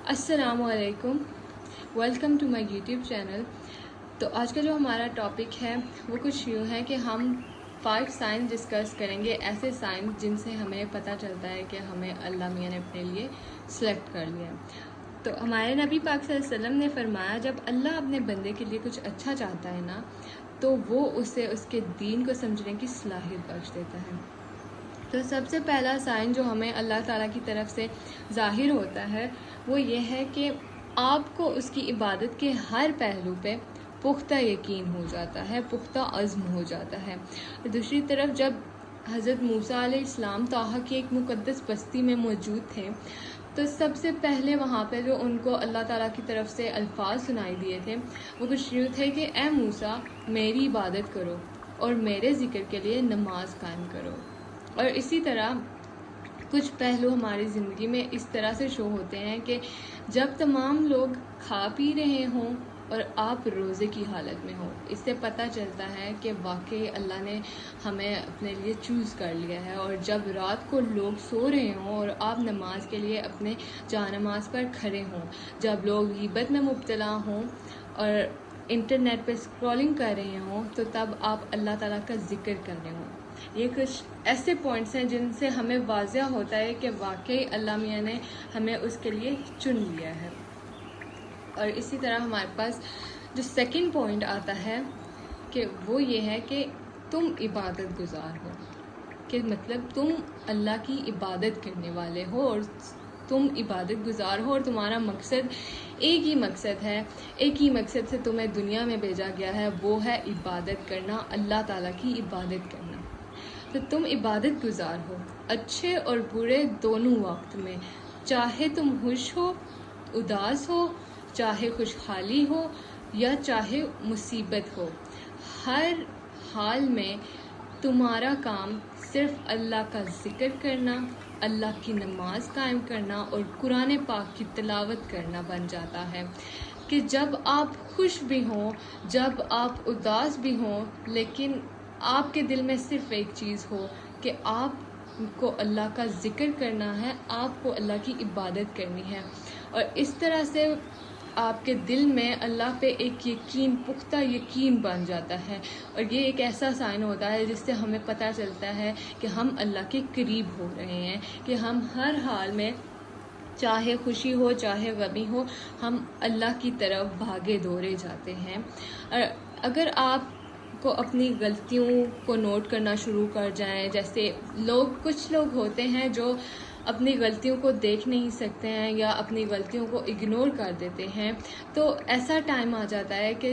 السلام علیکم، welcome to my YouTube channel. تو آج کا جو ہمارا ٹاپک ہے وہ کچھ یوں ہے کہ ہم 5 سائن ڈسکس کریں گے، ایسے سائن جن سے ہمیں پتہ چلتا ہے کہ ہمیں اللہ میاں نے اپنے لیے سلیکٹ کر لیا ہے۔ تو ہمارے نبی پاک صلی اللہ علیہ وسلم نے فرمایا، جب اللہ اپنے بندے کے لیے کچھ اچھا چاہتا ہے نا تو وہ اسے اس کے دین کو سمجھنے کی صلاحیت بخش دیتا ہے۔ تو سب سے پہلا سائن جو ہمیں اللہ تعالیٰ کی طرف سے ظاہر ہوتا ہے وہ یہ ہے کہ آپ کو اس کی عبادت کے ہر پہلو پہ پختہ یقین ہو جاتا ہے، پختہ عزم ہو جاتا ہے۔ دوسری طرف جب حضرت موسیٰ علیہ السلام طٰہٰ کی ایک مقدس بستی میں موجود تھے تو سب سے پہلے وہاں پہ جو ان کو اللہ تعالیٰ کی طرف سے الفاظ سنائی دیے تھے وہ کچھ یوں تھے کہ اے موسیٰ، میری عبادت کرو اور میرے ذکر کے لیے نماز قائم کرو۔ اور اسی طرح کچھ پہلو ہماری زندگی میں اس طرح سے شو ہوتے ہیں کہ جب تمام لوگ کھا پی رہے ہوں اور آپ روزے کی حالت میں ہو، اس سے پتہ چلتا ہے کہ واقعی اللہ نے ہمیں اپنے لیے چوز کر لیا ہے۔ اور جب رات کو لوگ سو رہے ہوں اور آپ نماز کے لیے اپنے جا نماز پر کھڑے ہوں، جب لوگ غیبت میں مبتلا ہوں اور انٹرنیٹ پہ اسکرولنگ کر رہے ہوں تو تب آپ اللہ تعالیٰ کا ذکر کر رہے ہوں۔ یہ کچھ ایسے پوائنٹس ہیں جن سے ہمیں واضح ہوتا ہے کہ واقعی اللہ میاں نے ہمیں اس کے لیے چن لیا ہے۔ اور اسی طرح ہمارے پاس جو سیکنڈ پوائنٹ آتا ہے کہ وہ یہ ہے کہ تم عبادت گزار ہو، کہ مطلب تم اللہ کی عبادت کرنے والے ہو اور تم عبادت گزار ہو، اور تمہارا مقصد ایک ہی مقصد ہے، ایک ہی مقصد سے تمہیں دنیا میں بھیجا گیا ہے، وہ ہے عبادت کرنا، اللہ تعالیٰ کی عبادت کرنا۔ تو تم عبادت گزار ہو اچھے اور برے دونوں وقت میں، چاہے تم خوش ہو، اداس ہو، چاہے خوشحالی ہو یا چاہے مصیبت ہو، ہر حال میں تمہارا کام صرف اللہ کا ذکر کرنا، اللہ کی نماز قائم کرنا اور قرآن پاک کی تلاوت کرنا بن جاتا ہے۔ کہ جب آپ خوش بھی ہوں، جب آپ اداس بھی ہوں، لیکن آپ کے دل میں صرف ایک چیز ہو کہ آپ کو اللہ کا ذکر کرنا ہے، آپ کو اللہ کی عبادت کرنی ہے، اور اس طرح سے آپ کے دل میں اللہ پہ ایک یقین، پختہ یقین بن جاتا ہے۔ اور یہ ایک ایسا سائن ہوتا ہے جس سے ہمیں پتہ چلتا ہے کہ ہم اللہ کے قریب ہو رہے ہیں، کہ ہم ہر حال میں چاہے خوشی ہو چاہے غمی ہو، ہم اللہ کی طرف بھاگے دورے جاتے ہیں۔ اور اگر آپ کو اپنی غلطیوں کو نوٹ کرنا شروع کر جائیں، جیسے کچھ لوگ ہوتے ہیں جو اپنی غلطیوں کو دیکھ نہیں سکتے ہیں یا اپنی غلطیوں کو اگنور کر دیتے ہیں، تو ایسا ٹائم آ جاتا ہے کہ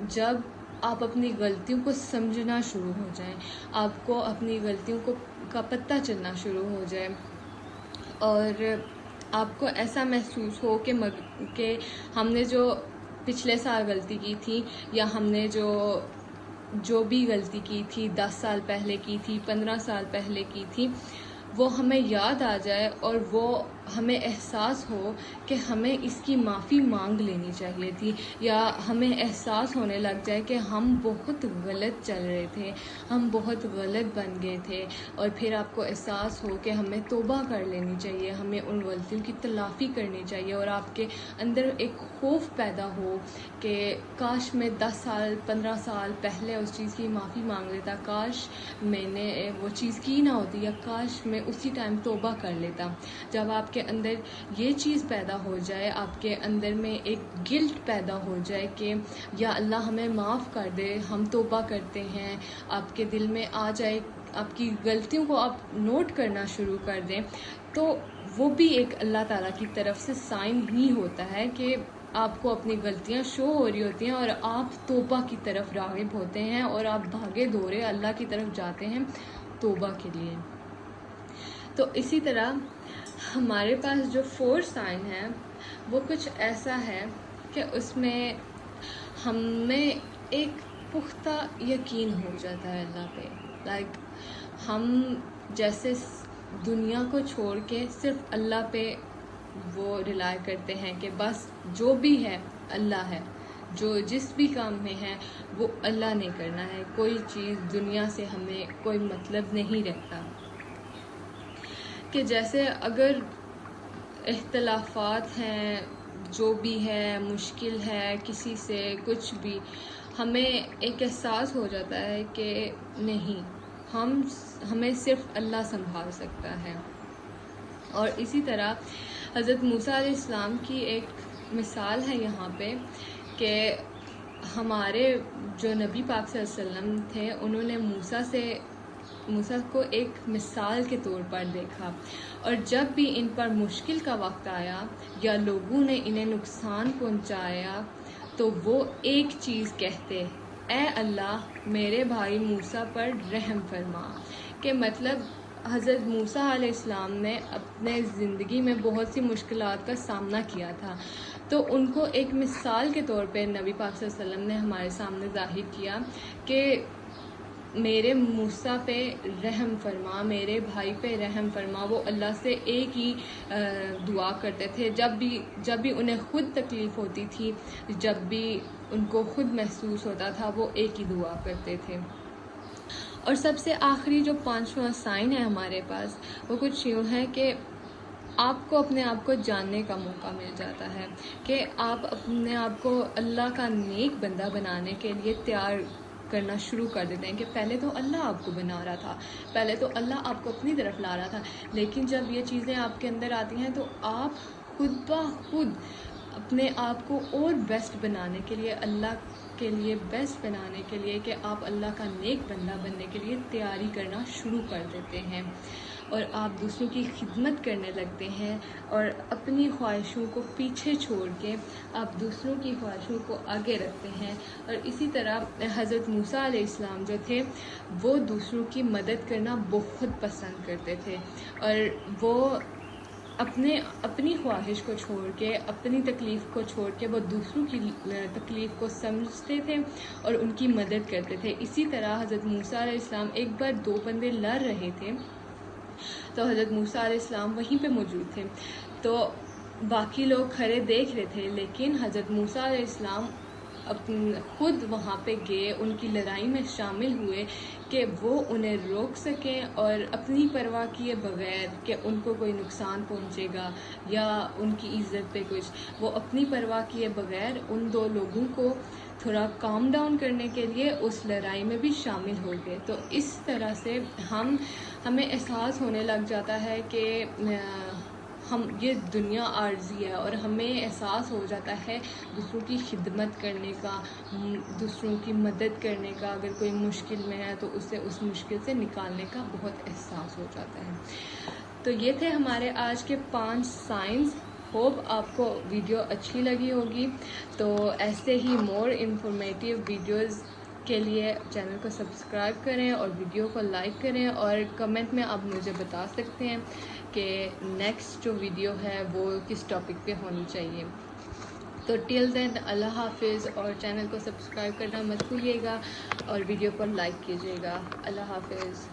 جب آپ اپنی غلطیوں کو سمجھنا شروع ہو جائیں، آپ کو اپنی غلطیوں کا پتہ چلنا شروع ہو جائے، اور آپ کو ایسا محسوس ہو کہ ہم نے جو پچھلے سال غلطی کی تھی، یا ہم نے جو بھی غلطی کی تھی 10 سال پہلے کی تھی، 15 سال پہلے کی تھی، وہ ہمیں یاد آ جائے اور وہ ہمیں احساس ہو کہ ہمیں اس کی معافی مانگ لینی چاہیے تھی، یا ہمیں احساس ہونے لگ جائے کہ ہم بہت غلط چل رہے تھے، ہم بہت غلط بن گئے تھے، اور پھر آپ کو احساس ہو کہ ہمیں توبہ کر لینی چاہیے، ہمیں ان غلطیوں کی تلافی کرنی چاہیے، اور آپ کے اندر ایک خوف پیدا ہو کہ کاش میں 10 سال 15 سال پہلے اس چیز کی معافی مانگ لیتا، کاش میں نے وہ چیز کی نہ ہوتی، یا کاش میں اسی ٹائم توبہ کر لیتا۔ جب آپ کے اندر یہ چیز پیدا ہو جائے، آپ کے اندر میں ایک گلٹ پیدا ہو جائے کہ یا اللہ ہمیں معاف کر دے، ہم توبہ کرتے ہیں، آپ کے دل میں آ جائے، آپ کی غلطیوں کو آپ نوٹ کرنا شروع کر دیں، تو وہ بھی ایک اللہ تعالیٰ کی طرف سے سائن ہی ہوتا ہے کہ آپ کو اپنی غلطیاں شو ہو رہی ہوتی ہیں اور آپ توبہ کی طرف راغب ہوتے ہیں، اور آپ بھاگے دورے اللہ کی طرف جاتے ہیں توبہ کے لیے۔ تو اسی طرح ہمارے پاس جو 4 سائن ہے وہ کچھ ایسا ہے کہ اس میں ہمیں ایک پختہ یقین ہو جاتا ہے اللہ پہ، ہم جیسے دنیا کو چھوڑ کے صرف اللہ پہ وہ ریلائی کرتے ہیں کہ بس جو بھی ہے اللہ ہے، جو جس بھی کام میں ہے وہ اللہ نے کرنا ہے، کوئی چیز دنیا سے ہمیں کوئی مطلب نہیں رہتا۔ کہ جیسے اگر اختلافات ہیں، جو بھی ہے، مشکل ہے کسی سے کچھ بھی، ہمیں ایک احساس ہو جاتا ہے کہ نہیں، ہمیں صرف اللہ سنبھال سکتا ہے. اور اسی طرح حضرت موسیٰ علیہ السلام کی ایک مثال ہے یہاں پہ کہ ہمارے جو نبی پاک صلی اللہ علیہ وسلم تھے، انہوں نے موسیٰ کو ایک مثال کے طور پر دیکھا، اور جب بھی ان پر مشکل کا وقت آیا یا لوگوں نے انہیں نقصان پہنچایا تو وہ ایک چیز کہتے، اے اللہ میرے بھائی موسیٰ پر رحم فرما. کہ مطلب حضرت موسیٰ علیہ السلام نے اپنے زندگی میں بہت سی مشکلات کا سامنا کیا تھا، تو ان کو ایک مثال کے طور پہ نبی پاک صلی اللہ علیہ وسلم نے ہمارے سامنے ظاہر کیا کہ میرے موسیٰ پہ رحم فرما، میرے بھائی پہ رحم فرما. وہ اللہ سے ایک ہی دعا کرتے تھے جب بھی انہیں خود تکلیف ہوتی تھی، جب بھی ان کو خود محسوس ہوتا تھا، وہ ایک ہی دعا کرتے تھے. اور سب سے آخری جو 5واں سائن ہے ہمارے پاس، وہ کچھ یوں ہے کہ آپ کو اپنے آپ کو جاننے کا موقع مل جاتا ہے کہ آپ اپنے آپ کو اللہ کا نیک بندہ بنانے کے لیے تیار کرنا شروع کر دیتے ہیں. کہ پہلے تو اللہ آپ کو بنا رہا تھا، پہلے تو اللہ آپ کو اپنی طرف لا رہا تھا، لیکن جب یہ چیزیں آپ کے اندر آتی ہیں تو آپ خود بخود اپنے آپ کو اور بیسٹ بنانے کے لیے، اللہ کے لیے بیسٹ بنانے کے لیے، کہ آپ اللہ کا نیک بندہ بننے کے لیے تیاری کرنا شروع کر دیتے ہیں، اور آپ دوسروں کی خدمت کرنے لگتے ہیں، اور اپنی خواہشوں کو پیچھے چھوڑ کے آپ دوسروں کی خواہشوں کو آگے رکھتے ہیں. اور اسی طرح حضرت موسیٰ علیہ السلام جو تھے، وہ دوسروں کی مدد کرنا بہت پسند کرتے تھے، اور وہ اپنی خواہش کو چھوڑ کے، اپنی تکلیف کو چھوڑ کے وہ دوسروں کی تکلیف کو سمجھتے تھے اور ان کی مدد کرتے تھے. اسی طرح حضرت موسیٰ علیہ السلام، ایک بار 2 بندے لڑ رہے تھے تو حضرت موسیٰ علیہ السلام وہیں پہ موجود تھے، تو باقی لوگ کھڑے دیکھ رہے تھے، لیکن حضرت موسیٰ علیہ السلام خود وہاں پہ گئے، ان کی لڑائی میں شامل ہوئے کہ وہ انہیں روک سکیں، اور اپنی پرواہ کیے بغیر کہ ان کو کوئی نقصان پہنچے گا یا ان کی عزت پہ کچھ، وہ اپنی پرواہ کیے بغیر ان 2 لوگوں کو تھوڑا کام ڈاؤن کرنے کے لیے اس لڑائی میں بھی شامل ہو گئے. تو اس طرح سے ہمیں احساس ہونے لگ جاتا ہے کہ یہ دنیا عارضی ہے، اور ہمیں احساس ہو جاتا ہے دوسروں کی خدمت کرنے کا، دوسروں کی مدد کرنے کا. اگر کوئی مشکل میں ہے تو اسے اس مشکل سے نکالنے کا بہت احساس ہو جاتا ہے. تو یہ تھے ہمارے آج کے 5 سائنز. ہوپ آپ کو ویڈیو اچھی لگی ہوگی. تو ایسے ہی مور انفارمیٹیو ویڈیوز کے لیے چینل کو سبسکرائب کریں اور ویڈیو کو لائک کریں، اور کمنٹ میں آپ مجھے بتا سکتے ہیں کہ نیکسٹ جو ویڈیو ہے وہ کس ٹاپک پہ ہونی چاہیے. تو ٹل دین اللہ حافظ، اور چینل کو سبسکرائب کرنا مت بھولیے گا، اور ویڈیو کو لائک کیجیے گا. اللہ حافظ.